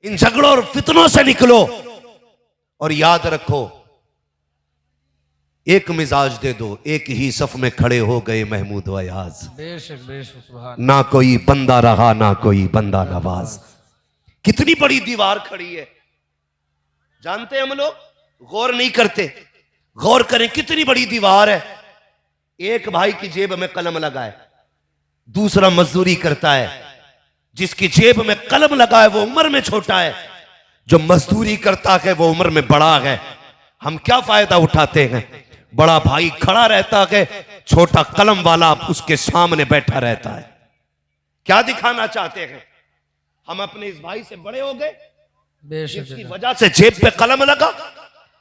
इन झगड़ों और फितनों से निकलो और याद रखो, एक मिजाज दे दो, एक ही सफ में खड़े हो गए महमूद व अयाज। ना कोई बंदा रहा ना कोई बंदा नवाज। कितनी बड़ी दीवार खड़ी है, जानते हम लोग, गौर नहीं करते। गौर करें कितनी बड़ी दीवार है। एक भाई की जेब में कलम लगा है, दूसरा मजदूरी करता है। जिसकी जेब में कलम लगा है वो उम्र में छोटा है, जो मजदूरी करता है वो उम्र में बड़ा है। हम क्या फायदा उठाते हैं? बड़ा भाई खड़ा रहता है, छोटा कलम वाला उसके सामने बैठा रहता है। क्या दिखाना चाहते हैं? हम अपने इस भाई से बड़े हो गए जिसकी वजह से जेब पे कलम लगा।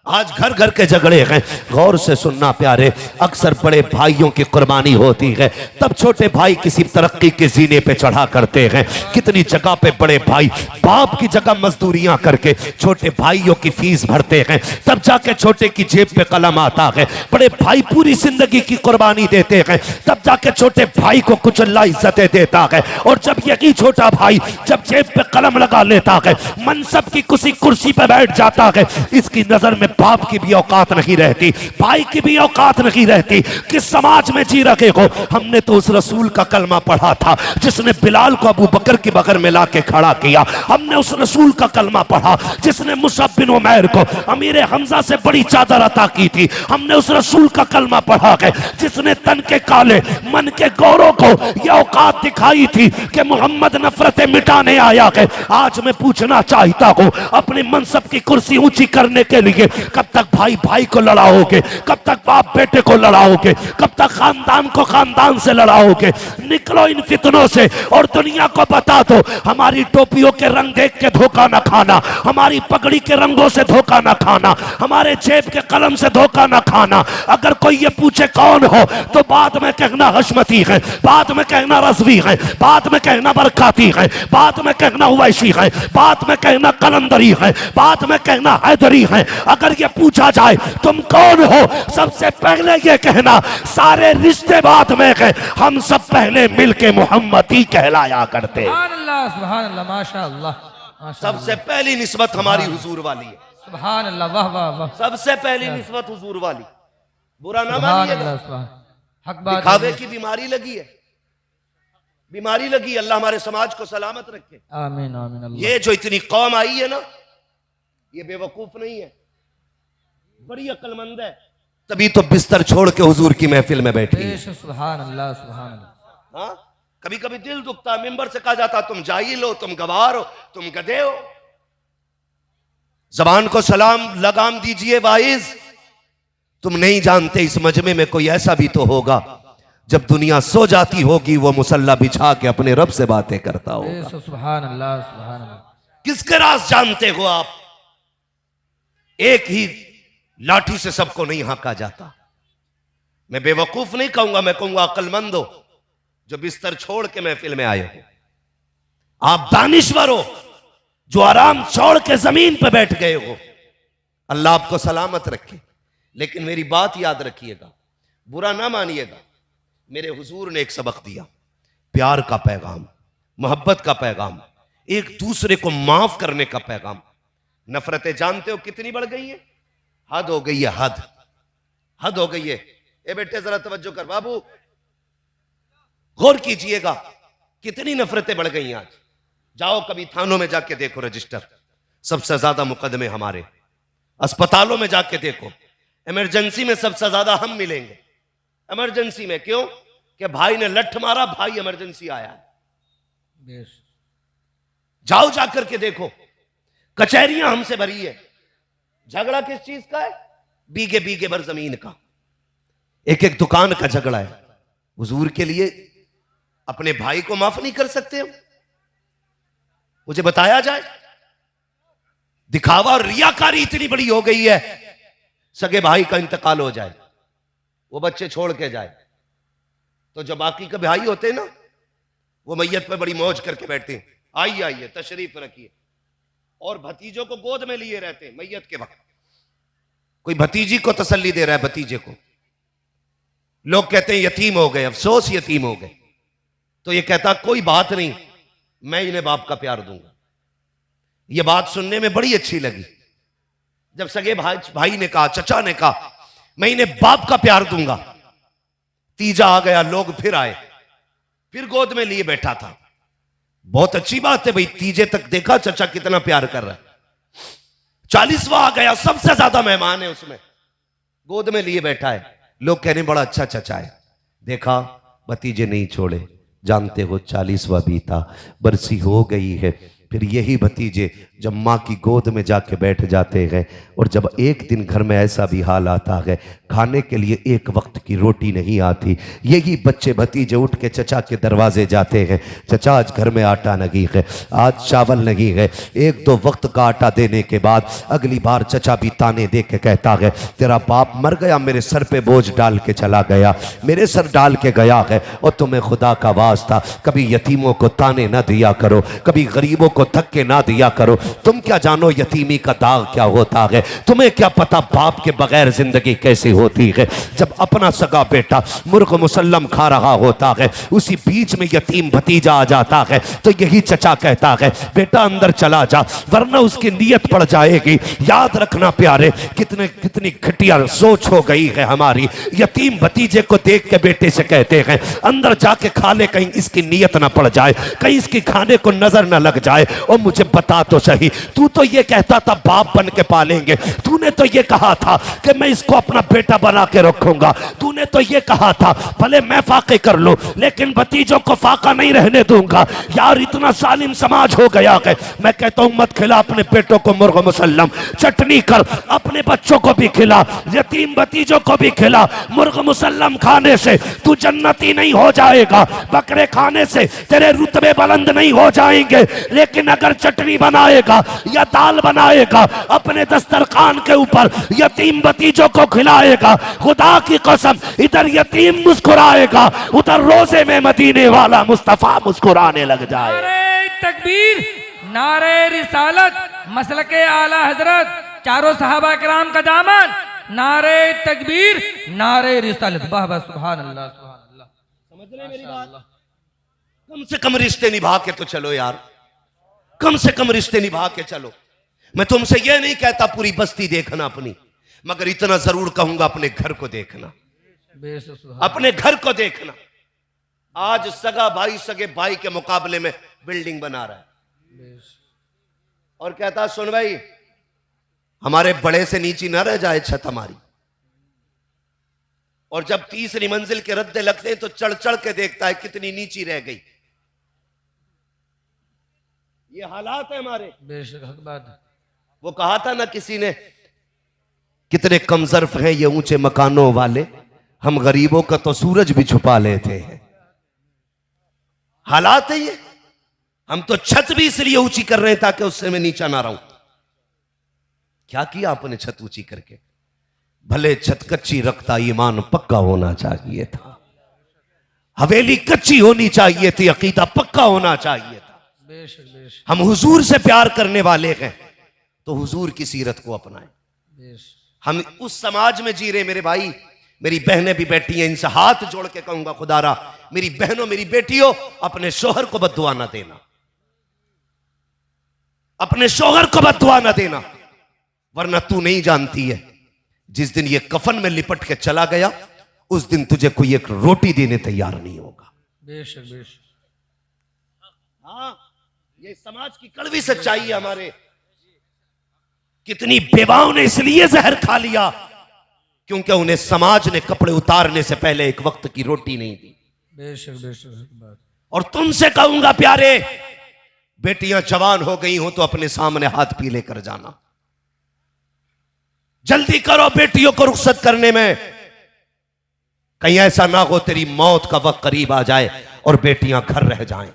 आज घर घर के झगड़े हैं। गौर से सुनना प्यारे, अक्सर बड़े भाइयों की कुर्बानी होती है, तब छोटे भाई किसी तरक्की के जीने पे चढ़ा करते हैं। कितनी जगह पे बड़े भाई बाप की जगह मजदूरियां करके छोटे भाइयों की फीस भरते हैं, तब जाके छोटे की जेब पे कलम आता है। बड़े भाई पूरी जिंदगी की कुर्बानी देते हैं, तब जाके छोटे भाई को कुछ अल्लाह इज्जतें देता है। और जब यही छोटा भाई जब जेब पे कलम लगा लेता है, मनसब की किसी कुर्सी पे बैठ जाता है, इसकी नजर में बाप की भी औकात नहीं रहती, भाई की भी औकात नहीं रहती। किस समाज में जी रखे हो? हमने तो उस रसूल का कलमा पढ़ा था जिसने बिलाल को अबू बकर की बगर में लाके खड़ा किया। हमने उस रसूल का कलमा पढ़ा जिसने मुसअब बिन उमैर को अमीर हमजा से बड़ी चादर अता की थी। हमने उस रसूल का कलमा पढ़ा है जिसने तन के काले मन के गौरों को यह औकात दिखाई थी कि मोहम्मद नफरतें मिटाने आया है। आज मैं पूछना चाहता हूं, अपनी मनसब की कुर्सी ऊंची करने के लिए कब तक भाई भाई को लड़ाओगे? कब तक बाप बेटे को लड़ाओगे? कब तक खानदान को खानदान से लड़ाओगे? निकलो इन फितनों से और दुनिया को बता दो, हमारी टोपियों के रंग देख के धोखा ना खाना, हमारी पगड़ी के रंगों से धोखा ना खाना, हमारे जेब के कलम से धोखा ना खाना। अगर कोई ये पूछे कौन हो, तो बाद में कहना हशमती है, बाद में कहना रज़वी है, बाद में कहना बरकाती है, बाद में कहना उवैसी है, बाद में कहना कलंदरी है, बाद में कहना हैदरी है। अगर ये पूछा जाए तुम कौन हो, सबसे पहले ये कहना सारे रिश्ते बाद में है, हम सब पहले मिलके मोहम्मदी कहलाया करते। सुभान अल्लाह, माशाअल्लाह। सबसे पहली निस्बत हमारी हुजूर वाली है। सुभान अल्लाह, वाह वाह वाह। सबसे पहली निस्बत हुजूर वाली। बुरा ना मानिएगा, दिखावे की बीमारी लगी है, बीमारी लगी। अल्लाह हमारे समाज को सलामत रखे, आमीन आमीन। ये जो इतनी कौम आई है ना, ये बेवकूफ नहीं है, बड़ी अक्लमंद है, तभी तो बिस्तर छोड़ के हुजूर की महफिल में बैठी है। सुभान अल्लाह, सुभान अल्लाह। हाँ, कभी कभी दिल दुखता, मिंबर से कहा जाता तुम जाहिल हो, तुम गवार हो, तुम गधे हो। जबान को सलाम लगाम दीजिए वाइज। तुम नहीं जानते इस मजमे में कोई ऐसा भी तो होगा, जब दुनिया सो जाती होगी वो मुसल्ला बिछा के अपने रब से बातें करता होगा। सुभान अल्लाह, सुभान अल्लाह। किसके राज जानते हो आप? एक ही लाठी से सबको नहीं हाँका जाता। मैं बेवकूफ नहीं कहूंगा, मैं कहूंगा अक्लमंद हो, जो बिस्तर छोड़ के महफिल में आए हो। आप दानिश्वर हो, जो आराम छोड़ के जमीन पे बैठ गए हो। अल्लाह आपको सलामत रखे। लेकिन मेरी बात याद रखिएगा, बुरा ना मानिएगा। मेरे हुजूर ने एक सबक दिया, प्यार का पैगाम, मोहब्बत का पैगाम, एक दूसरे को माफ करने का पैगाम। नफरतें जानते हो कितनी बढ़ गई है? हद हो गई है, हद, हद हो गई है। ए बेटे जरा तवज्जो कर बाबू, गौर कीजिएगा, कितनी नफरतें बढ़ गई हैं आज। जाओ कभी थानों में जाके देखो रजिस्टर, सबसे ज्यादा मुकदमे हमारे। अस्पतालों में जाके देखो, इमरजेंसी में सबसे ज्यादा हम मिलेंगे। इमरजेंसी में क्यों? कि भाई ने लठ मारा, भाई इमरजेंसी आया है। जाओ जाकर के देखो, कचहरियां हमसे भरी है। झगड़ा किस चीज का है? बीघे बीघे भर जमीन का, एक एक दुकान का झगड़ा है। हुजूर के लिए अपने भाई को माफ नहीं कर सकते हो? मुझे बताया जाए। दिखावा और रियाकारी इतनी बड़ी हो गई है, सगे भाई का इंतकाल हो जाए, वो बच्चे छोड़ के जाए, तो जो बाकी के भाई होते हैं ना, वो मैयत पे बड़ी मौज करके बैठते हैं, आइए आइए तशरीफ रखिए, और भतीजों को गोद में लिए रहते हैं मैयत के वक्त। कोई भतीजी को तसल्ली दे रहा है भतीजे को। लोग कहते हैं यतीम हो गए, अफसोस यतीम हो गए। तो ये कहता कोई बात नहीं, मैं इन्हें बाप का प्यार दूंगा। ये बात सुनने में बड़ी अच्छी लगी। जब सगे भाई ने कहा, चचा ने कहा, मैं इन्हें बाप का प्यार दूंगा। तीजा आ गया, लोग फिर आए, फिर गोद में लिए बैठा था। बहुत अच्छी बात है भाई, तीजे तक देखा चचा कितना प्यार कर रहा है। 40वां आ गया, सबसे ज्यादा मेहमान है उसमें, गोद में लिए बैठा है। लोग कहने बड़ा अच्छा चचा है। देखा भतीजे नहीं छोड़े, जानते हो 40वां बीता, बरसी हो गई है। फिर यही भतीजे जब माँ की गोद में जाके बैठ जाते हैं, और जब एक दिन घर में ऐसा भी हाल आता है खाने के लिए एक वक्त की रोटी नहीं आती, यही बच्चे भतीजे उठ के चचा के दरवाजे जाते हैं, चचा आज घर में आटा नहीं है, आज चावल नहीं है। एक दो वक्त का आटा देने के बाद अगली बार चचा भी ताने दे के कहता है, तेरा बाप मर गया, मेरे सर पे बोझ डाल के चला गया, मेरे सर डाल के गया है। और तुम्हें खुदा का वास्ता कभी यतीमों को ताने ना दिया करो, कभी गरीबों को धक्के ना दिया करो। तुम क्या जानो यतीमी का दाग क्या होता है, तुम्हें क्या पता बाप के बगैर जिंदगी कैसी होती है। जब अपना सगा बेटा मुर्ग मुसल्लम खा रहा होता है, उसी बीच में यतीम भतीजा आ जाता है, तो यही चचा कहता है, बेटा अंदर चला जा वरना उसकी नीयत पड़ जाएगी। याद रखना प्यारे, कितनी घटिया सोच हो गई है हमारी। यतीम भतीजे को देख के बेटे से कहते हैं, अंदर जाके खा ले, कहीं इसकी नीयत ना पड़ जाए, कहीं इसकी खाने को नजर ना लग जाए। और मुझे बता तो सही, तू तो ये कहता था बाप बन के पालेंगे, तूने तो ये कहा था कि मैं इसको अपना बेटा बना के रखूंगा, तूने तो ये कहा था भले मैं फाके कर लूं लेकिन भतीजों को फाका नहीं रहने दूंगा। यार इतना सालिम समाज हो गया है। मैं कहता हूं मत खिला अपने बेटों को मुर्ग मुसल्लम, चटनी कर, अपने बच्चों को भी खिला, यतीम भतीजों को भी खिला। मुर्ग मुसल्लम खाने से तू जन्नती नहीं हो जाएगा, बकरे खाने से तेरे रुतबे बुलंद नहीं हो जाएंगे, लेकिन अगर चटनी बनाएगा या दाल बनाएगा, अपने दस्तरखान के ऊपर यतीम भतीजों को खिलाएगा, खुदा की कसम इधर यतीम मुस्कुराएगा, उधर रोजे में मदीने वाला मुस्तफा मुस्कुराने लग जाए। नारे तकबीर, नारे रिसालत, मसलके आला हजरत, चारों सहाबा किराम का दामन, नारे तकबीर, नारे रिसालत। वाह वाह, सुभान अल्लाह, सुभान अल्लाह। समझ रहे मेरी बात? कम से कम रिश्ते निभा के तो चलो यार, कम से कम रिश्ते निभा के चलो। मैं तुमसे यह नहीं कहता पूरी बस्ती देखना अपनी, मगर इतना जरूर कहूंगा अपने घर को देखना, अपने घर को देखना। आज सगा भाई सगे भाई के मुकाबले में बिल्डिंग बना रहा है और कहता सुन भाई हमारे बड़े से नीचे ना रह जाए छत हमारी। और जब तीसरी मंजिल के रद्दे लगते हैं तो चढ़ चढ़ के देखता है कितनी नीची रह गई। ये हालात है हमारे। बेशक हक बात है। वो कहा था ना किसी ने, कितने कमजर्फ हैं ये ऊंचे मकानों वाले, हम गरीबों का तो सूरज भी छुपा लेते हैं। हालात है ये। हम तो छत भी इसलिए ऊंची कर रहे हैं ताकि उससे मैं नीचा ना रहूं। क्या किया आपने छत ऊंची करके? भले छत कच्ची रखता, ईमान पक्का होना चाहिए था। हवेली कच्ची होनी चाहिए थी, अकीदा पक्का होना चाहिए था। बेशक बेशक। हम हुजूर से प्यार करने वाले हैं तो हुजूर की सीरत को अपनाएं। हम उस समाज में जी रहे। मेरे भाई मेरी बहनें भी बैठी हैं, इनसे हाथ जोड़ के कहूंगा खुदारा मेरी बहनों मेरी बेटियों, अपने शोहर को बद्दुआ ना देना, अपने शोहर को बद्दुआ ना देना, वरना तू नहीं जानती है जिस दिन ये कफन में लिपट के चला गया उस दिन तुझे कोई एक रोटी देने तैयार नहीं होगा। बेशक बेशक। हाँ, ये समाज की कड़वी सच्चाई है हमारे। कितनी बेवाओं ने इसलिए जहर खा लिया क्योंकि उन्हें समाज ने कपड़े उतारने से पहले एक वक्त की रोटी नहीं दी। बेशक बेशक बात। और तुमसे कहूंगा प्यारे, बेटियां जवान हो गई हो तो अपने सामने हाथ पीले कर जाना। जल्दी करो बेटियों को रुखसत करने में, कहीं ऐसा ना हो तेरी मौत का वक्त करीब आ जाए और बेटियां घर रह जाएं।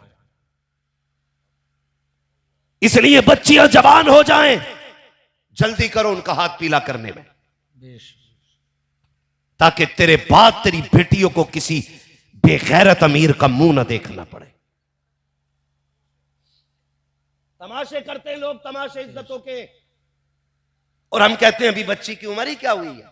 इसलिए बच्चियां जवान हो जाएं, जल्दी करो उनका हाथ पीला करने में, ताकि तेरे बाद तेरी बेटियों को किसी बेगैरत अमीर का मुंह ना देखना पड़े। तमाशे करते हैं लोग, तमाशे इज्जतों के, और हम कहते हैं अभी बच्ची की उम्र ही क्या हुई है,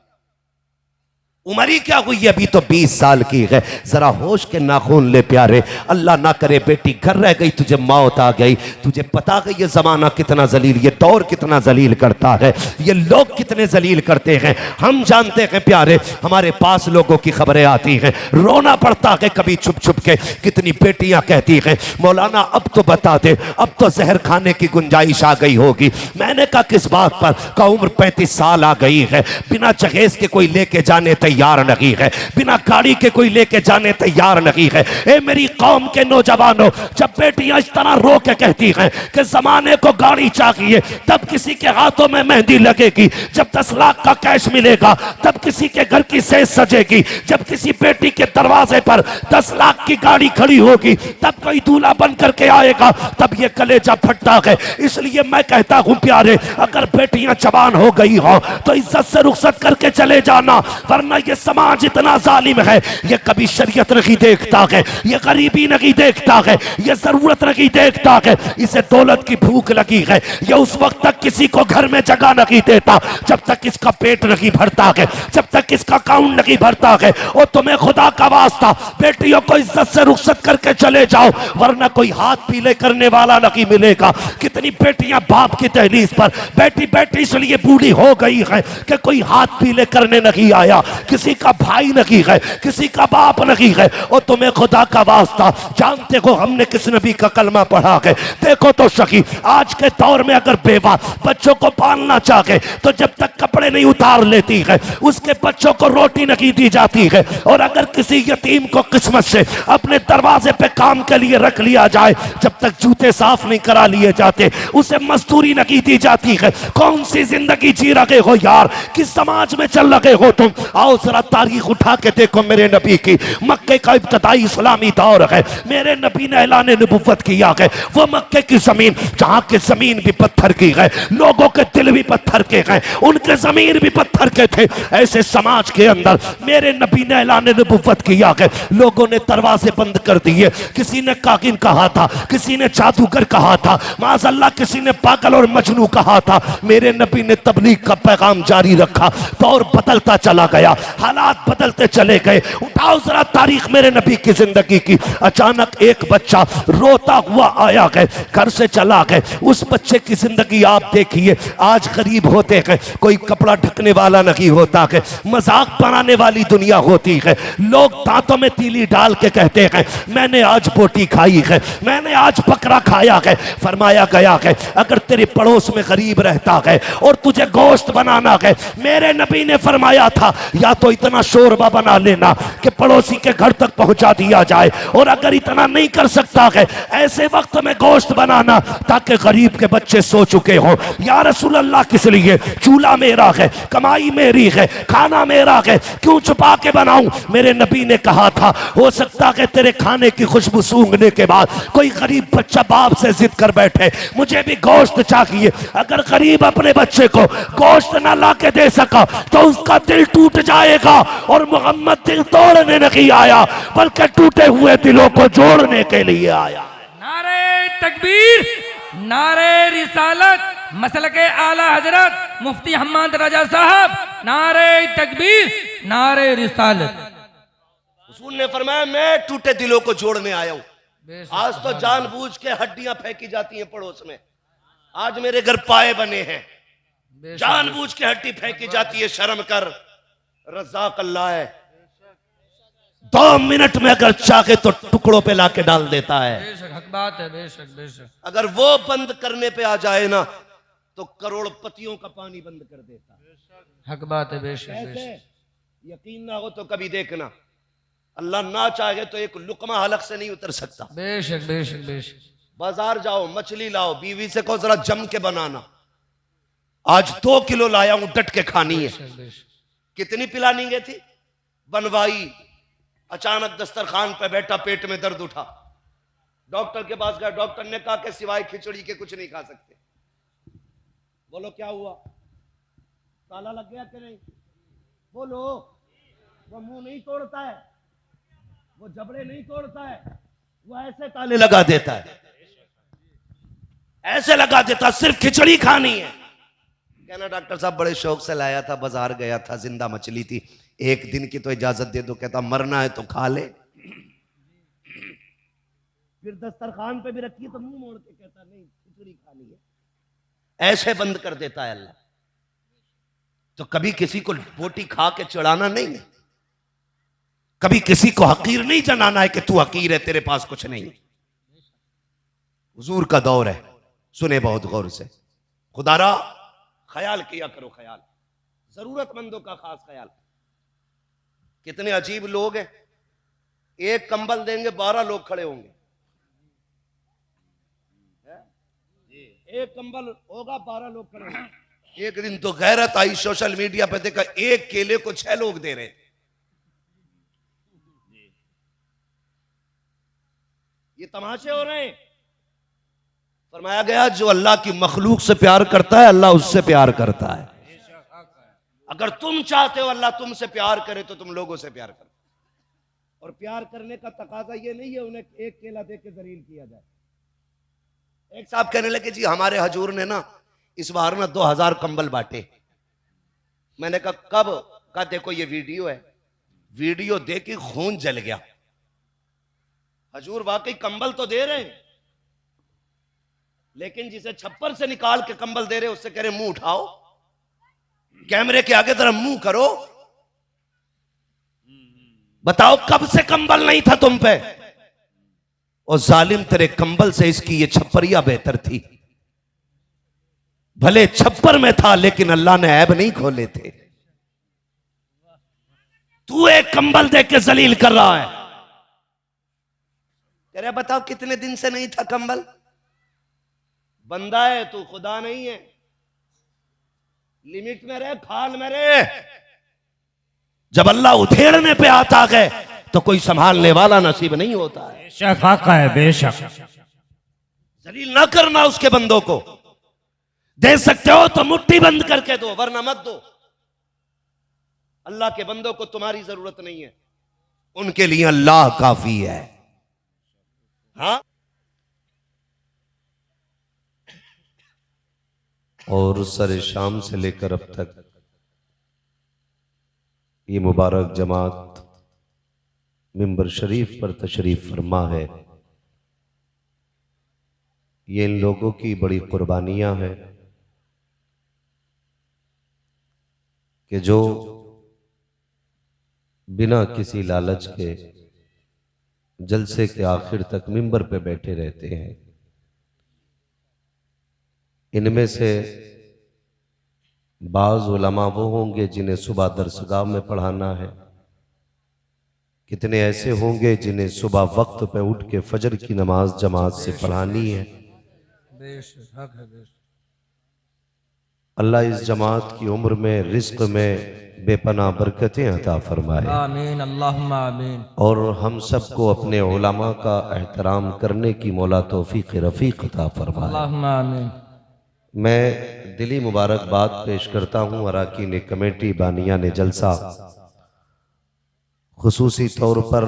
उम्र ही क्या हुई है, अभी तो 20 साल की है। जरा होश के नाखून ले प्यारे, अल्लाह ना करे बेटी घर रह गई, तुझे मौत आ गई। तुझे पता है ये जमाना कितना जलील, ये दौर कितना जलील करता है, ये लोग कितने जलील करते हैं। हम जानते हैं प्यारे, हमारे पास लोगों की खबरें आती हैं, रोना पड़ता है कभी छुप छुप के। कितनी बेटियां कहती हैं मौलाना अब तो बता दे, अब तो जहर खाने की गुंजाइश आ गई होगी। मैंने कहा किस बात पर? का उम्र 35 साल आ गई है, बिना जहेज के कोई लेके जाने तैयार नहीं है, बिना गाड़ी के कोई लेके जाने तैयार नहीं है। ए मेरी कौम के नौजवानों, जब बेटियां इस तरह रो के कहती हैं कि जमाने को गाड़ी चाहिए, तब किसी के हाथों में मेहंदी लगेगी, जब 10 लाख का कैश मिलेगा तब किसी के घर की सेज सजेगी, जब किसी बेटी के दरवाजे पर 10 लाख की गाड़ी खड़ी होगी, तब कोई दूल्हा बन करके आएगा, तब ये कलेजा फटता है। इसलिए मैं कहता हूं प्यारे, अगर बेटियां जवान हो गई हो तो इज्जत से रुखसत करके चले जाना, वरना ये समाज इतना जालिम है, ये कभी शरीयत नहीं देखता है, ये गरीबी नहीं देखता है, ये जरूरत नहीं देखता है, इसे दौलत की भूख लगी है। ये उस वक्त तक किसी को घर में जगह नहीं देता जब तक इसका पेट नहीं भरता है, जब तक इसका अकाउंट नहीं भरता है। और तुम्हें खुदा का वास्ता बेटियों को इज्जत से रुखसत करके चले जाओ, वरना कोई हाथ पीले करने वाला नहीं मिलेगा। कितनी बेटियां बाप की दहलीज पर बेटी बेटी इसलिए बूढ़ी हो गई है कि कोई हाथ पीले करने नहीं आया, किसी का भाई नहीं है, किसी का बाप नहीं है। और तुम्हें खुदा का वास्ता, जानते हो हमने किस नबी का कलमा पढ़ा है? देखो तो सही, आज के दौर में अगर बेवा बच्चों को पालना चाहे तो जब तक कपड़े नहीं उतार लेती है उसके बच्चों को रोटी नहीं दी जाती है। और अगर किसी यतीम को किस्मत से अपने दरवाजे पे काम के लिए रख लिया जाए, जब तक जूते साफ नहीं करा लिए जाते उसे मजदूरी नहीं दी जाती है। कौन सी जिंदगी जी रहे हो यार, किस समाज में चल रहे हो तुम? आओ जरा तारीख उठा के देखो मेरे नबी की। मक्के का इब्तदाई इस्लामी दौर है, मेरे नबी ने ऐलान नबुव्वत किया है। वो मक्के की जमीन जहां की जमीन भी पत्थर की है, लोगों के दिल भी पत्थर के हैं, उनके जमीन भी पत्थर के थे। ऐसे समाज के अंदर मेरे नबी ने ऐलान नबुव्वत किया है। लोगों ने दरवाजे बंद कर दिए, किसी ने कागिन कहा था, किसी ने जादूगर कहा था, माज़अल्लाह किसी ने पागल और मजनू कहा था। मेरे नबी ने तबलीग का पैगाम जारी रखा, दौर बदलता चला गया, हालात बदलते चले गए। उठाओ जरा तारीख मेरे नबी की जिंदगी की। अचानक एक बच्चा रोता हुआ आया है, घर से चला गया। उस बच्चे की जिंदगी आप देखिए, आज गरीब होते हैं, कोई कपड़ा ढकने वाला नहीं होता है, मजाक बनाने वाली दुनिया होती है। लोग दांतों में तीली डाल के कहते हैं मैंने आज बोटी खाई है, मैंने आज बकरा खाया है। फरमाया गया है अगर तेरे पड़ोस में गरीब रहता है और तुझे गोश्त बनाना है, मेरे नबी ने फरमाया था या तो इतना शोरबा बना लेना कि पड़ोसी के घर तक पहुंचा दिया जाए, और अगर इतना नहीं कर सकता है ऐसे वक्त में गोश्त बनाना ताकि गरीब के बच्चे सो चुके हो। या रसूल अल्लाह किस लिए? चूल्हा मेरा है, कमाई मेरी है, खाना मेरा है, क्यों छुपा के बनाऊं? मेरे नबी ने कहा था हो सकता है तेरे खाने की खुशबू सूंघने के बाद कोई गरीब बच्चा बाप से जिद कर बैठे मुझे भी गोश्त चाहिए। अगर गरीब अपने बच्चे को गोश्त ना ला के दे सका तो उसका दिल टूट जाएगा। और मोहम्मद दिल तोड़ने नहीं आया बल्कि टूटे हुए दिलों को जोड़ने के लिए आया। नारे तकबीर, नारे रिसालत, मसलके आला हजरत मुफ्ती हम्मद रजा साहब, नारे तकबीर, नारे रिसालत। हुजूर ने फरमाया मैं टूटे दिलों को जोड़ने आया हूं। आज तो जानबूझ के हड्डियां फेंकी जाती हैं पड़ोस में। आज मेरे घर पाए बने हैं, जानबूझ के हड्डी फेंकी जाती है। शर्म कर, रज़ाक अल्लाह है। 2 मिनट में अगर चाहे तो टुकड़ों पे लाके डाल देता है। बेशक हक बात है, बेशक बेशक। अगर वो बंद करने पे आ जाए ना तो करोड़पतियों का पानी बंद कर देता है। हक बात है, बेशक बेशक। यकीन ना हो तो कभी देखना, अल्लाह ना चाहे तो एक लुकमा हलक से नहीं उतर सकता। बेशक बेशक बेशक। बाजार जाओ, मछली लाओ, बीवी से कहो जरा जम के बनाना। आज 2 किलो लाया हूं, डट के खानी है। कितनी पिलानी गई थी, बनवाई। अचानक दस्तरखान पे बैठा, पेट में दर्द उठा, डॉक्टर के पास गया। डॉक्टर ने कहा कि सिवाय खिचड़ी के कुछ नहीं खा सकते। बोलो क्या हुआ, ताला लग गया कि नहीं? बोलो। वो मुंह नहीं तोड़ता है, वो जबड़े नहीं तोड़ता है, वो ऐसे ताले लगा देता है, ऐसे लगा देता, सिर्फ खिचड़ी खानी है। कहना डॉक्टर साहब बड़े शौक से लाया था, बाजार गया था, जिंदा मछली थी, एक दिन की तो इजाजत दे दो। कहता मरना है तो खा ले। फिर दस्तरखान पे भी रखी तो मुंह मोड़ के कहता नहीं खिचड़ी खानी है। ऐसे बंद कर देता है अल्लाह। तो कभी किसी को बोटी खा के चढ़ाना नहीं है, कभी किसी को हकीर नहीं जनाना है कि तू हकीर है, तेरे पास कुछ नहीं। हुजूर का दौर है, सुने बहुत गौर से। खुदारा ख्याल किया करो, ख्याल, जरूरतमंदों का खास ख्याल। कितने अजीब लोग हैं, एक कंबल देंगे 12 लोग खड़े होंगे। एक कंबल होगा 12 लोग खड़े होंगे। एक दिन तो गैरत आई, सोशल मीडिया पे देखा, एक केले को 6 लोग दे रहे। ये तमाशे हो रहे हैं। फरमाया गया जो अल्लाह की मखलूक से प्यार करता है अल्लाह उससे प्यार करता है। अगर तुम चाहते हो अल्लाह तुमसे प्यार करे तो तुम लोगों से प्यार करो। और प्यार करने का तकाजा ये नहीं है उन्हें एक केला दे के जलील किया जाए। एक साहब कहने लगे जी हमारे हजूर ने ना इस बार ना 2000 कंबल बांटे। मैंने कहा कब? कहा देखो ये वीडियो है। वीडियो देख के खून जल गया। हजूर वाकई कंबल तो दे रहे हैं, लेकिन जिसे छप्पर से निकाल के कंबल दे रहे उससे कह रहे मुंह उठाओ, कैमरे के आगे जरा मुंह करो, बताओ कब से कंबल नहीं था तुम पे। और जालिम तेरे कंबल से इसकी ये छप्परिया बेहतर थी। भले छप्पर में था लेकिन अल्लाह ने ऐब नहीं खोले थे। तू एक कंबल देख के जलील कर रहा है। कह रहा बताओ कितने दिन से नहीं था कंबल। बंदा है तू, खुदा नहीं है। लिमिट में रहे, खाल में रहे। जब अल्लाह उधेड़ने पे आता है तो कोई संभालने वाला नसीब नहीं होता है। बेशक हक है, बेशक। जलील ना करना उसके बंदों को। दे सकते हो तो मुट्ठी बंद करके दो, वरना मत दो। अल्लाह के बंदों को तुम्हारी जरूरत नहीं है, उनके लिए अल्लाह काफी है। हाँ, और सर शाम से लेकर अब तक ये मुबारक जमात मिंबर शरीफ पर तशरीफ फरमा है। ये इन लोगों की बड़ी कुर्बानियां हैं कि जो बिना किसी लालच के जलसे के आखिर तक मिंबर पे बैठे रहते हैं। इनमें से बाज़ उलमा वो होंगे जिन्हें सुबह दरसगाह में पढ़ाना है, कितने ऐसे होंगे जिन्हें सुबह वक्त पे उठ के फजर की नमाज जमात से पढ़ानी है। अल्लाह इस जमात की उम्र में, रिज़्क़ में बेपनाह बरकतें अता फरमाए। आमीन, अल्लाहुम्मा आमीन। और हम सबको अपने उलमा का एहतराम करने की मौला तौफीक रफ़ीक अता फरमाए। अल्लाहुम्मा आमीन। मैं दिली मुबारकबाद पेश करता हूँ अराकीन कमेटी बानिया ने जलसा, खुसूसी तौर पर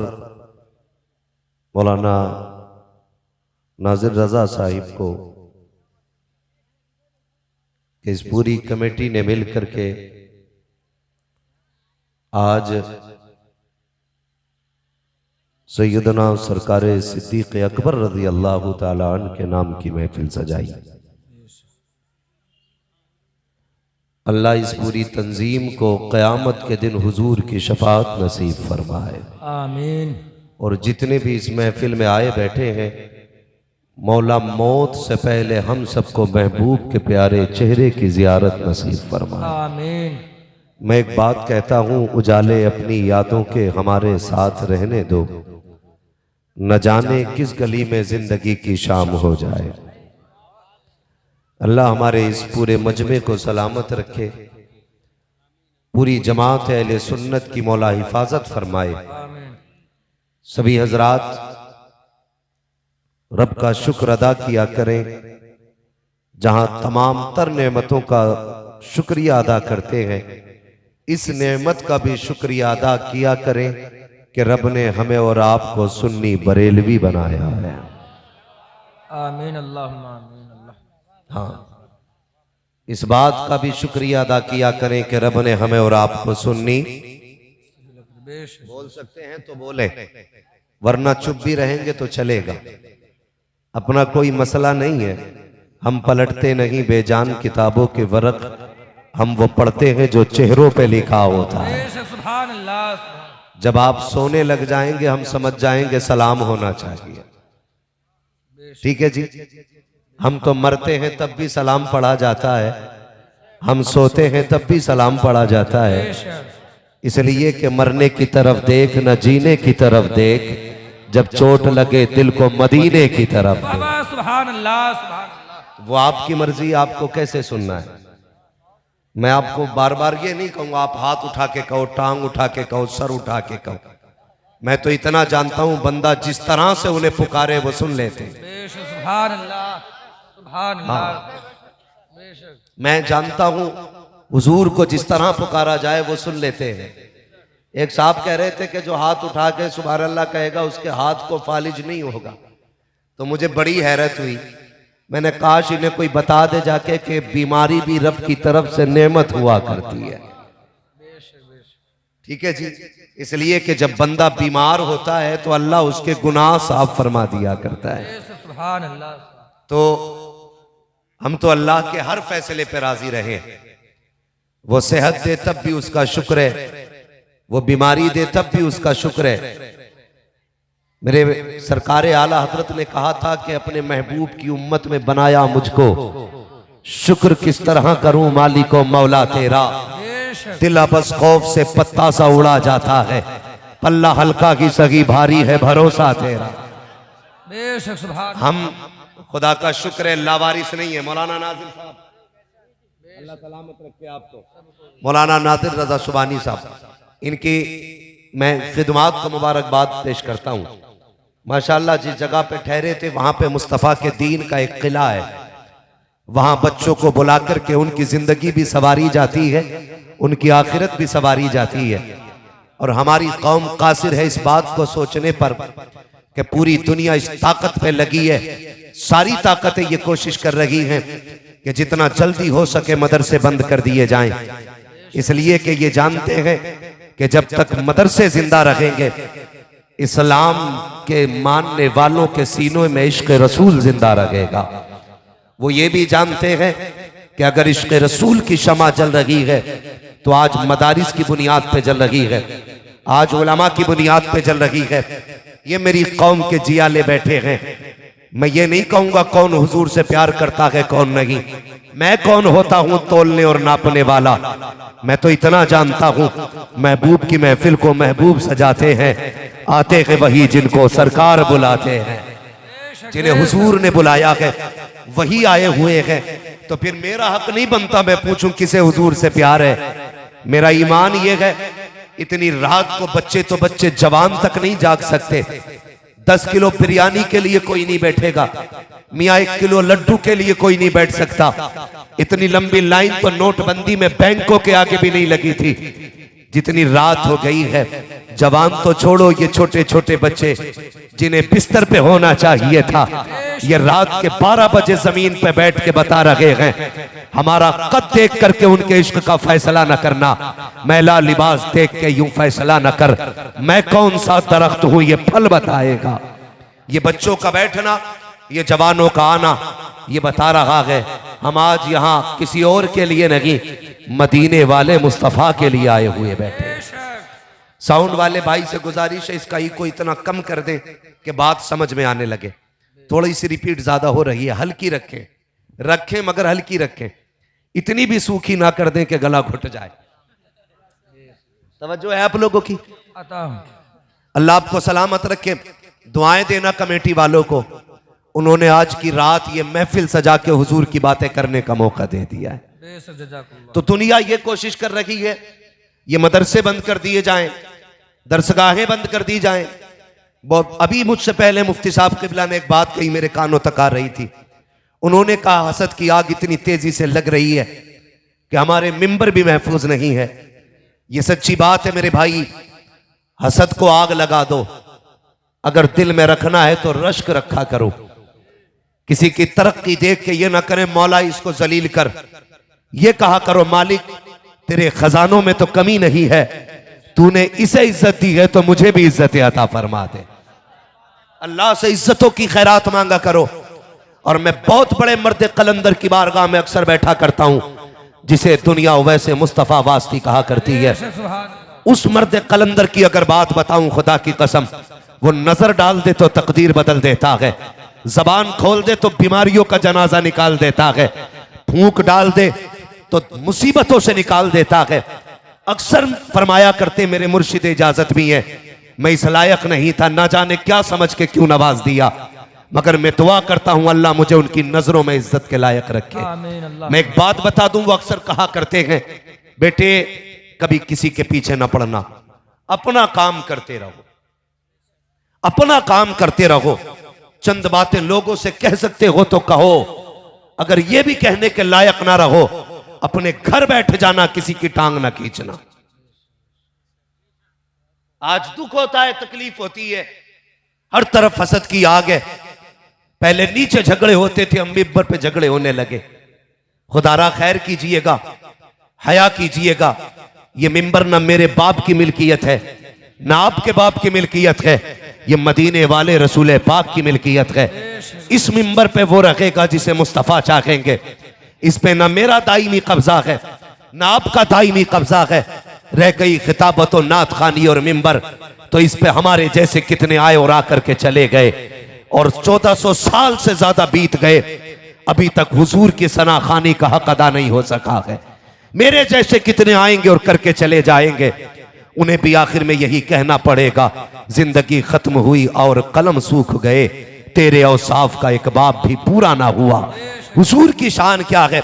मौलाना नाजिर रजा साहिब को, कि इस पूरी कमेटी ने मिल करके आज सैयदना सरकार सिद्दीक अकबर रज़ी अल्लाह ताला अन्हु के नाम की महफिल सजाई। अल्लाह इस पूरी तंजीम को क़यामत के दिन हुजूर की शफाअत नसीब फरमाए। आमीन। और जितने भी इस महफिल में आए बैठे हैं, मौला मौत से पहले हम सबको महबूब के प्यारे चेहरे की जियारत नसीब फरमाए। आमीन। मैं एक बात कहता हूँ, उजाले अपनी यादों के हमारे साथ रहने दो, न जाने किस गली में जिंदगी की शाम हो जाए। अल्लाह हमारे इस पूरे मजमे को सलामत रखे, पूरी जमात अहले सुन्नत की मौला हिफाजत फरमाए। सभी हजरात रब का शुक्र अदा किया करें, जहां तमाम तर नेमतों का शुक्रिया अदा करते हैं, इस नेमत का भी शुक्रिया अदा किया करें कि रब ने हमें और आपको सुन्नी बरेलवी बनाया है। आमीन, अल्लाहुम्मा आमीन। हाँ, इस बात का भी शुक्रिया अदा किया करें कि रब ने हमें और आपको सुन्नी बोल सकते हैं तो बोले, वरना चुप भी रहेंगे तो चलेगा। अपना कोई मसला नहीं है, हम पलटते नहीं बेजान किताबों के वरक, हम वो पढ़ते हैं जो चेहरों पे लिखा होता है। सुभान अल्लाह। जब आप सोने लग जाएंगे हम समझ जाएंगे सलाम होना चाहिए। ठीक है जी। हम तो मरते हैं तब भी सलाम पढ़ा जाता है, हम सोते हैं तब भी सलाम पढ़ा जाता है। इसलिए कि मरने की तरफ देख न जीने की तरफ देख, जब चोट लगे दिल को मदीने की तरफ देख। सुभान अल्लाह, सुभान अल्लाह। वो आपकी मर्जी, आपको कैसे सुनना है। मैं आपको बार बार ये नहीं कहूंगा आप हाथ उठा के कहो, टांग उठा के कहो, सर उठा के कहो। मैं तो इतना जानता हूं बंदा जिस तरह से उन्हें पुकारे वो सुन लेते हैं। सुभान अल्लाह, सुभान अल्लाह। मैं जानता हूं हुजूर को जिस तरह पुकारा जाए वो सुन लेते हैं। एक साहब कह रहे थे कि जो हाथ उठा के सुभान अल्लाह कहेगा उसके हाथ को फालिज नहीं होगा। तो मुझे बड़ी हैरत हुई, मैंने काश इन्हें कोई बता दे जाके कि बीमारी भी रब की तरफ से नेमत हुआ करती है। ठीक है जी। इसलिए कि जब बंदा बीमार होता है तो अल्लाह उसके गुनाह साफ फरमा दिया करता है। सुभान अल्लाह। तो हम तो अल्लाह के हर फैसले पे राजी रहे। वो सेहत दे तब भी उसका शुक्र है, वो बीमारी दे तब भी उसका शुक्र है। मेरे सरकारे आला हजरत ने कहा था कि अपने महबूब की उम्मत में बनाया मुझको, शुक्र किस तरह करूं मालिको मौला तेरा। दिल बस खौफ से पत्ता सा उड़ा जाता है, पल्ला हल्का की सगी भारी है भरोसा तेरा। हम खुदा का शुक्र है लावारिस नहीं है। मौलाना नाजिर साहब, अल्लाह सलामत रखे आपको, मौलाना नाजिर रजा सुबानी साहब, इनकी मैं खिदमात को मुबारकबाद पेश करता हूँ। माशाअल्लाह जिस जगह पे ठहरे थे वहां पे मुस्तफ़ा के दीन का एक किला है, वहां बच्चों को बुला करके उनकी जिंदगी भी सवारी जाती है, उनकी आखिरत भी सवारी जाती है। और हमारी कौम कासिर है इस बात को सोचने पर कि पूरी दुनिया इस ताकत पे लगी है, सारी ताकतें ये कोशिश कर रही हैं कि जितना जल्दी हो सके मदरसे बंद कर दिए जाएं। इसलिए कि ये जानते हैं कि जब तक मदरसे जिंदा रहेंगे इस्लाम के मानने वालों के सीनों में इश्क रसूल जिंदा रहेगा। वो ये भी जानते हैं कि अगर इश्क रसूल की शमा जल रही है तो आज मदारिस की बुनियाद पे जल रही है, आज उलमा की बुनियाद पे जल रही है। ये मेरी कौम के जियाले बैठे हैं। मैं ये नहीं कहूंगा कौन हुजूर से प्यार करता है कौन नहीं, मैं कौन होता हूं तोलने और नापने वाला। मैं तो इतना जानता हूं महबूब की महफिल को महबूब सजाते हैं, आते हैं वही जिनको सरकार बुलाते हैं। जिन्हें हुजूर ने बुलाया है वही आए हुए हैं। तो फिर मेरा हक नहीं बनता मैं पूछूं किसे हुजूर से प्यार है। मेरा ईमान ये है, इतनी रात को बच्चे तो बच्चे जवान तक नहीं जाग सकते। 10 किलो बिरयानी के लिए कोई नहीं बैठेगा, मियाँ 1 किलो लड्डू के लिए कोई नहीं बैठ सकता। इतनी लंबी लाइन तो नोटबंदी में बैंकों के आगे भी नहीं लगी थी जितनी रात हो गई है। जवान तो छोड़ो, ये छोटे छोटे बच्चे जिन्हें बिस्तर पे होना चाहिए था, ये रात के 12 बजे जमीन पे बैठ के बता रहे हैं हमारा कद देख करके उनके इश्क का फैसला न करना, मैला लिबास देख के यूं फैसला न कर, मैं कौन सा दरख्त हूं ये फल बताएगा। ये बच्चों का बैठना, ये जवानों का आना, ये बता रहा है हम आज यहाँ किसी और के लिए नहीं, मदीने वाले मुस्तफा के लिए आए हुए बैठे। साउंड वाले भाई से गुजारिश है इसका ई को इतना कम कर दे कि बात समझ में आने लगे। थोड़ी सी रिपीट ज्यादा हो रही है, हल्की रखें, रखें मगर हल्की रखें, इतनी भी सूखी ना कर दें कि गला घुट जाए। तवज्जो है आप लोगों की। अल्लाह आपको सलामत रखे। दुआएं देना कमेटी वालों को, उन्होंने आज की रात ये महफिल सजा के हुजूर की बातें करने का मौका दे दिया है। तो दुनिया ये कोशिश कर रही है ये मदरसे बंद कर दिए जाएं, दरसगाहें बंद कर दी जाएं। बहुत अभी मुझसे पहले मुफ्ती साहब किबला ने एक बात कही, मेरे कानों तक आ रही थी। उन्होंने कहा हसद की आग इतनी तेजी से लग रही है कि हमारे मिंबर भी महफूज नहीं है। ये सच्ची बात है मेरे भाई, हसद को आग लगा दो, अगर दिल में रखना है तो रश्क रखा करो। किसी की तरक्की देख के ये ना करें मौला इसको जलील कर, ये कहा करो मालिक तेरे खजानों में तो कमी नहीं है, तूने इसे इज्जत दी है तो मुझे भी इज्जत अता फरमा दे। अल्लाह से इज्जतों की खैरात मांगा करो। और मैं बहुत बड़े मर्द कलंदर की बारगाह में अक्सर बैठा करता हूं, जिसे दुनिया वैसे मुस्तफा वास्ती कहा करती है। उस मर्द कलंदर की अगर बात बताऊं, खुदा की कसम, वो नजर डाल दे तो तकदीर बदल देता है, जबान खोल दे तो बीमारियों का जनाजा निकाल देता है, फूंक डाल दे तो मुसीबतों से निकाल देता है। अक्सर फरमाया करते मेरे मुर्शिद इजाजत भी है, मैं इस लायक नहीं था, ना जाने क्या समझ के क्यों नवाज दिया, मगर मैं दुआ करता हूं अल्लाह मुझे उनकी नजरों में इज्जत के लायक रखे। मैं एक बात बता दूं, वो अक्सर कहा करते हैं, बेटे कभी किसी के पीछे ना पड़ना, अपना काम करते रहो, अपना काम करते रहो। चंद बातें लोगों से कह सकते हो तो कहो, अगर ये भी कहने के लायक ना रहो, अपने घर बैठ जाना, किसी की टांग ना खींचना। आज दुख होता है, तकलीफ होती है, हर तरफ हसद की आग है। पहले नीचे झगड़े होते थे, हम मिंबर पे झगड़े होने लगे। खुदारा खैर कीजिएगा, हया कीजिएगा। ये मिंबर ना मेरे बाप की मिल्कियत है, ना आपके बाप की मिल्कियत है, ये मदीने वाले रसूल पाक की मिल्कियत है। इस मिंबर पे वो रखेगा जिसे मुस्तफा चाहेंगे। इस पे ना मेरा दायमी कब्जा है, ना आपका दायमी कब्जा है। रह गई खिताबत और नात खानी और मिंबर, तो इस पे हमारे जैसे कितने आए और आकर के चले गए, और 1400 साल से ज्यादा बीत गए, अभी तक हुजूर की सना खानी का हक अदा नहीं हो सका है। मेरे जैसे कितने आएंगे और करके चले जाएंगे, उन्हें भी आखिर में यही कहना पड़ेगा, जिंदगी खत्म हुई और कलम सूख गए, तेरे औसाफ का एक बाप भी पूरा ना हुआ। हुजूर की शान क्या है,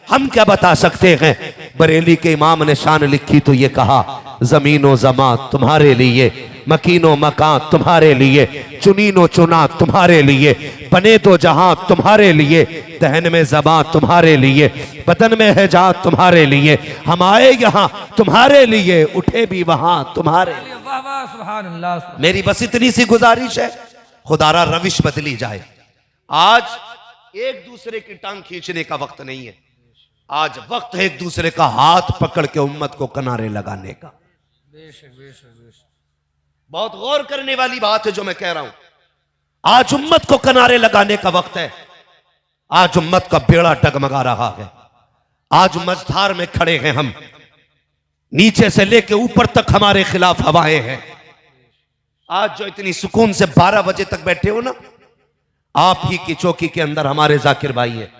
हम क्या बता सकते हैं। बरेली के इमाम ने शान लिखी तो ये कहा, जमीनो जमा तुम्हारे लिए, मकीनो मकान तुम्हारे लिए, चुनीनो चुना तुम्हारे लिए, बने तो जहां तुम्हारे लिए, दहन में जबां तुम्हारे लिए, बदन में है जान तुम्हारे लिए, हम आए यहाँ तुम्हारे लिए, उठे भी वहां तुम्हारे लिए। वाह वाह, सुभान अल्लाह। मेरी बस इतनी सी गुजारिश है, खुदारा रविश बदली जाए। आज एक दूसरे की टांग खींचने का वक्त नहीं है, आज वक्त है एक दूसरे का हाथ पकड़ के उम्मत को किनारे लगाने का। बेशक बेशक बेशक, बहुत गौर करने वाली बात है जो मैं कह रहा हूं। आज उम्मत को किनारे लगाने का वक्त है। आज उम्मत का बेड़ा डगमगा रहा है। आज मझधार में खड़े हैं हम, नीचे से लेके ऊपर तक हमारे खिलाफ हवाएं हैं। आज जो इतनी सुकून से 12 बजे तक बैठे हो ना, आप ही की चौकी के अंदर हमारे जाकिर भाई है।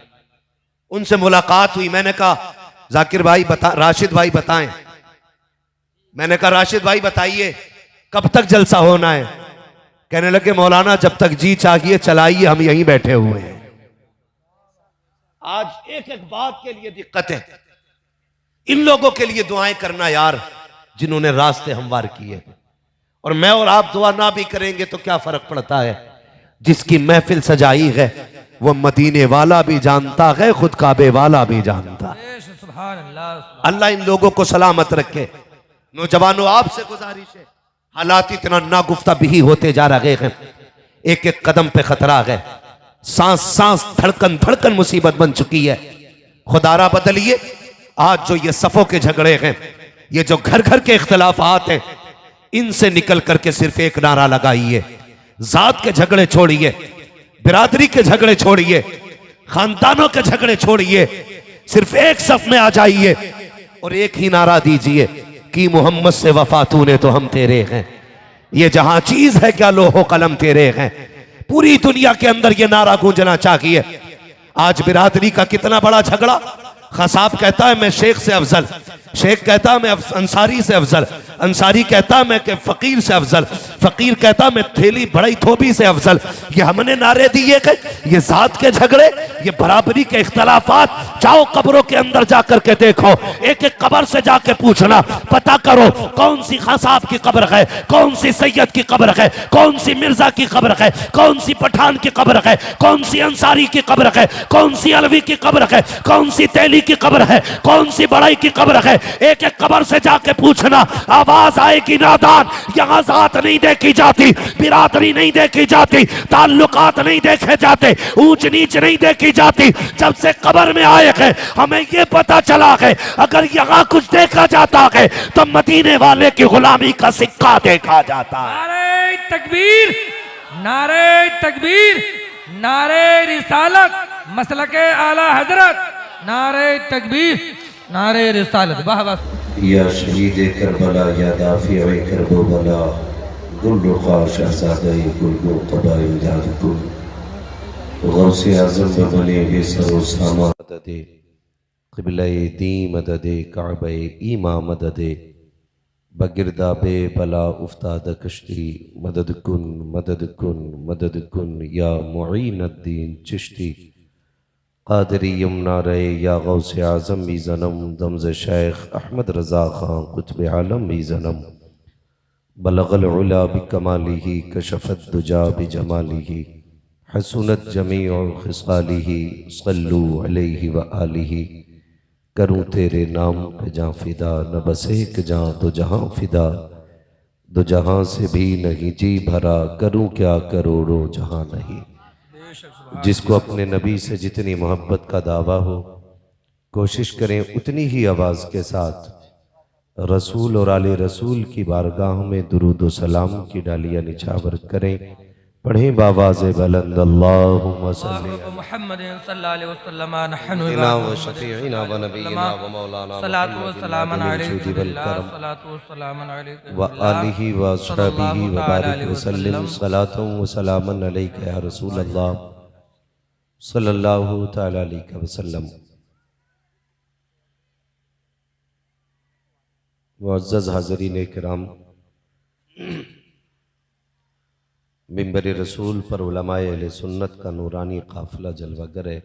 उनसे मुलाकात हुई, मैंने कहा जाकिर भाई राशिद भाई बताएं। मैंने कहा राशिद भाई बताइए कब तक जलसा होना है। कहने लगे मौलाना जब तक जी चाहिए चलाइए, हम यहीं बैठे हुए हैं। आज एक एक बात के लिए दिक्कत है। इन लोगों के लिए दुआएं करना यार, जिन्होंने रास्ते हमवार किए। और मैं और आप दुआ ना भी करेंगे तो क्या फर्क पड़ता है। जिसकी महफिल सजाई है वो मदीने वाला भी जानता है, खुद काबे वाला भी जानता है। सुभान अल्लाह। अल्लाह इन लोगों को सलामत रखे। नौजवानों आपसे गुजारिश है, हालात इतना नागुफ्ता भी होते जा रहे हैं, एक एक कदम पे खतरा है, सांस सांस धड़कन धड़कन मुसीबत बन चुकी है। खुदारा बदलिए। आज जो ये सफों के झगड़े हैं, ये जो घर घर के इख्तलाफात हैं, इनसे निकल करके सिर्फ एक नारा लगाइए, जात के झगड़े छोड़िए, बिरादरी के झगड़े छोड़िए, खानदानों के झगड़े छोड़िए, सिर्फ एक सफ में आ जाइए और एक ही नारा दीजिए कि मोहम्मद से वफा तूने तो हम तेरे हैं। ये जहां चीज है क्या लोहो कलम तेरे हैं। पूरी दुनिया के अंदर ये नारा गूंजना चाहिए। आज बिरादरी का कितना बड़ा झगड़ा। खसाब कहता है मैं शेख से अफजल, शेख कहता है मैं अंसारी से अफजल, अंसारी कहता है मैं कि फकीर से अफजल, फकीर कहता मैं थैली बड़ई थोबी से अफजल। ये हमने नारे दिए गए, ये जात के झगड़े, ये बराबरी के इख्तलाफात। जाओ कब्रों के अंदर जाकर के देखो, एक एक कब्र से जाके पूछना, पता करो कौन सी खसाब की कब्र है, कौन सी सैयद की कब्र है, कौन सी मिर्जा की कब्र है, कौन सी पठान की कब्र है, कौन सी अंसारी की कब्र है, कौन सी अलवी की कब्र है, कौन सी तेली की कब्र है, कौन सी बड़ाई की कब्र है। एक एक कब्र से जाके पूछना, आवाज आएगी नादान, यहां जात नहीं देखी जाती, बिरादरी नहीं देखी जाती, ताल्लुकात नहीं देखे जाते, ऊंच नीच नहीं देखी जाती। जब से कब्र में आए हैं हमें ये पता चला है अगर यहाँ कुछ देखा जाता है तो मदीने वाले की गुलामी का सिक्का देखा जाता है। नारे तकबीर, नारे तकबीर, नारे रिसालत, मसलके आला हजरत, नारे तकबीर, नारे रिसालत। वाह वाह। या शहीद करबला या दाफिए करबला गुल रुखा शहजादे गुल कबाइल जादकुल गौसे आज़म में बने बेसरो सामा मददे क़िबले दी मददे काबे ईमा मददे बगिरदाबे बला उफ्ताद कश्ती मदद कुन मदद कुन मदद कुन या मुईनुद्दीन चिश्ती क़ादरी यमुना रहे या गौसे आज़म भी ज़नम दमज़ शेख अहमद रज़ा ख़ान कुतुब आलम भी ज़नम बलगल उला बिकमालिही कशफ़त दुजा बिजमालिही हसनत जमीउ खिसालिही सल्लु अलैहि व आलिही। करूँ तेरे नाम पे जाँ फिदा न बस एक जाँ दो जहाँ फिदा, दो जहाँ से भी नहीं जी भरा करूँ क्या करोड़ों जहाँ नहीं। जिसको अपने नबी से जितनी मोहब्बत का दावा हो कोशिश करें उतनी ही आवाज़ के साथ रसूल और आले रसूल की बारगाह में दुरूद व सलाम की डालियाँ निछावर करें। पढ़ें बावाज़े बुलंद अल्लाहुम्मा सल्ली अला मुहम्मद सल्लल्लाहु अलैहि वसल्लम नहनु इना व शफीइना व नबीना व मौलाना सलातु व सलाम अलैहि करम सलातु व सलाम अलैहि व आलिहि व अस्हाबिहि व बारिक व सल्लिम सलातु व सलामन अलैका या रसूल अल्लाह सल्लल्लाहु तआला अलैहि वसल्लम। मुअज़्ज़ज़ हाज़रीन किराम, मिंबर रसूल पर उलमाए अहले सुन्नत का नूरानी काफिला जलवागर है।